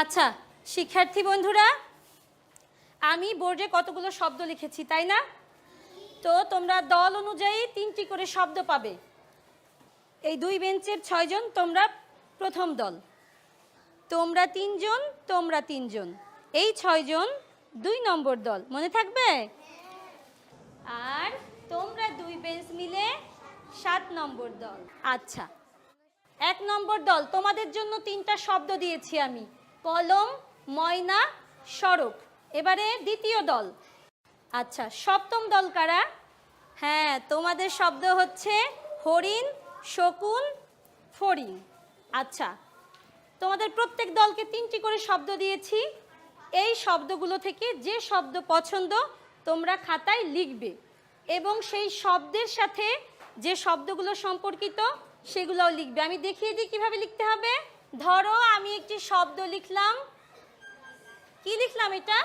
আচ্ছা শিক্ষার্থী বন্ধুরা, আমি বোর্ডে কতগুলো শব্দ লিখেছি তাই না? তো তোমরা দল অনুযায়ী 3টি করে শব্দ পাবে। এই 2 বেঞ্চের 6 জন তোমরা প্রথম দল, তোমরা 3 জন, তোমরা 3 জন, এই 6 জন 2 নম্বর দল, মনে থাকবে? আর তোমরা 2 বেঞ্চ মিলে 7 নম্বর দল। আচ্ছা, 1 নম্বর দল, তোমাদের জন্য 3টা শব্দ দিয়েছি আমি, কলম, ময়না, সড়ক। এবারে দ্বিতীয় দল। আচ্ছা, সপ্তম দল কারা? হ্যাঁ, তোমাদের শব্দ হচ্ছে হরিণ, শকুন, ফড়িং। আচ্ছা, তোমাদের প্রত্যেক দলকে 3টি করে শব্দ দিয়েছি। এই শব্দগুলো থেকে যে শব্দ পছন্দ তোমরা খাতায় লিখবে এবং সেই শব্দের সাথে যে শব্দগুলো সম্পর্কিত সেগুলোও লিখবে। আমি দেখিয়ে দিই কিভাবে লিখতে হবে। ধরো আমি একটি শব্দ লিখলাম, কি লিখলাম? এটা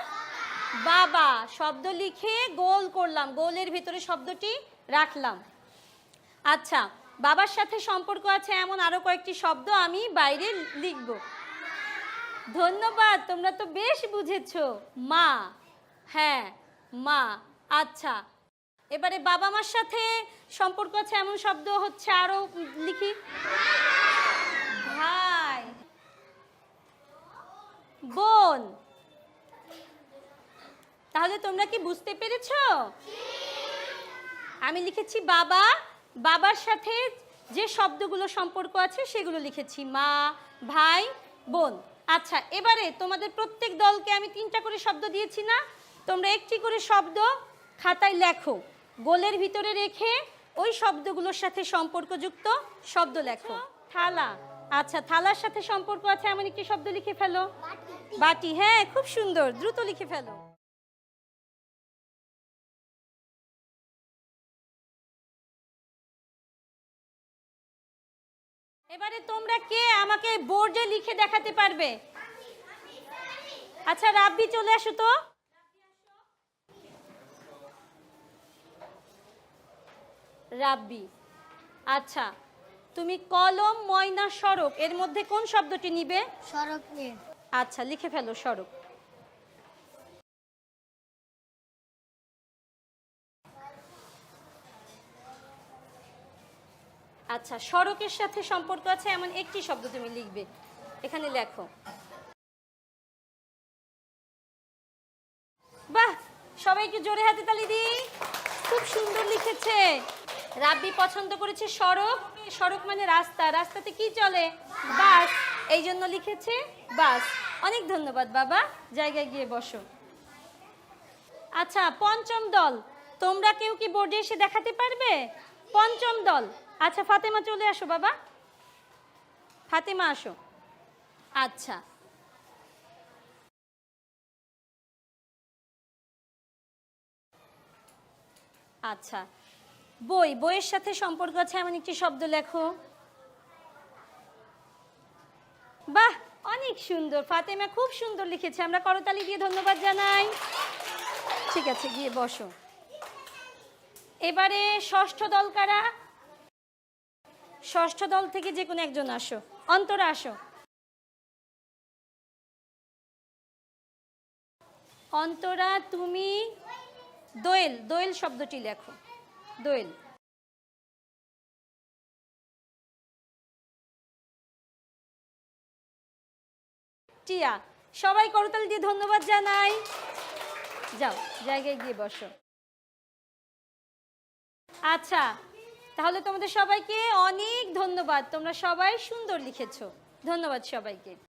বাবা। শব্দ লিখে গোল করলাম, গোলের ভিতরে শব্দটি রাখলাম। আচ্ছা, বাবার সাথে সম্পর্ক আছে এমন আরো কয়েকটি শব্দ আমি বাইরে লিখব। ধন্যবাদ, তোমরা তো বেশ বুঝেছো। মা, হ্যাঁ মা। আচ্ছা, এবারে বাবা মার সাথে সম্পর্ক আছে এমন শব্দ হচ্ছে আরো লিখি। ভাই, বোন। তাহলে তোমরা কি বুঝতে পেরেছো? আমি লিখেছি বাবা, বাবার সাথে যে শব্দগুলো সম্পর্ক আছে সেগুলো লিখেছি, মা, ভাই, বোন। আচ্ছা, এবারে তোমাদের প্রত্যেক দলকে আমি 3টা করে শব্দ দিয়েছি না? তোমরা একটি করে শব্দ খাতায় লেখো, গোলের ভিতরে রেখে ওই শব্দগুলোর সাথে সম্পর্কযুক্ত শব্দ লেখো। থালা। আচ্ছা, থালার সাথে সম্পর্ক আছে এমন একটি শব্দ লিখে ফেলো। বাটি। হ্যাঁ, খুব সুন্দর, দ্রুত লিখে ফেলো। এবারে তোমরা কে আমাকে বোর্ডে লিখে দেখাতে পারবে? আচ্ছা, রাব্বি চলে আসো তো। রাব্বি, আচ্ছা তুমি কলম, ময়না, সড়ক এর মধ্যে কোন শব্দটি নিবে? সড়ক নিয়ে। আচ্ছা, লিখে ফেলো সড়ক। আচ্ছা, সড়কের সাথে সম্পর্ক আছে এমন একটি শব্দ তুমি লিখবে, এখানে লেখো। বাহ, সবাইকে জোরে হাতে তালি দিই, খুব সুন্দর লিখেছে। রাব্বি পছন্দ করেছে সড়ক। সড়ক মানে রাস্তা, রাস্তাতে কি চলে? বাস, এই জন্য লিখেছে বাস। অনেক ধন্যবাদ বাবা, জায়গায় গিয়ে বসো। আচ্ছা, পঞ্চম দল, তোমরা কেউ কি বোর্ডে এসে দেখাতে পারবে? পঞ্চম দল। আচ্ছা, ফাতেমা চলে আসো বাবা, ফাতেমা আসো। আচ্ছা, আচ্ছা বই, বইয়ের সাথে সম্পর্ক আছে এমন একটি শব্দ লেখো। বাহ, অনেক সুন্দর, ফাতেমা খুব সুন্দর লিখেছে, আমরা করতালি দিয়ে ধন্যবাদ জানাই। ঠিক আছে, গিয়ে বসো। এবারে ষষ্ঠ দল কারা? ষষ্ঠ দল থেকে যে কোনো একজন আসো। অন্তরা আসো। অন্তরা তুমি দোয়েল, দোয়েল শব্দটি লেখো, দোয়েল। টিয়া, সবাই করতালি দিয়ে ধন্যবাদ জানাই। যাও, জায়গায় গিয়ে বসো। আচ্ছা, তাহলে তোমাদের সবাইকে অনেক ধন্যবাদ, তোমরা সবাই সুন্দর লিখেছো। ধন্যবাদ সবাইকে।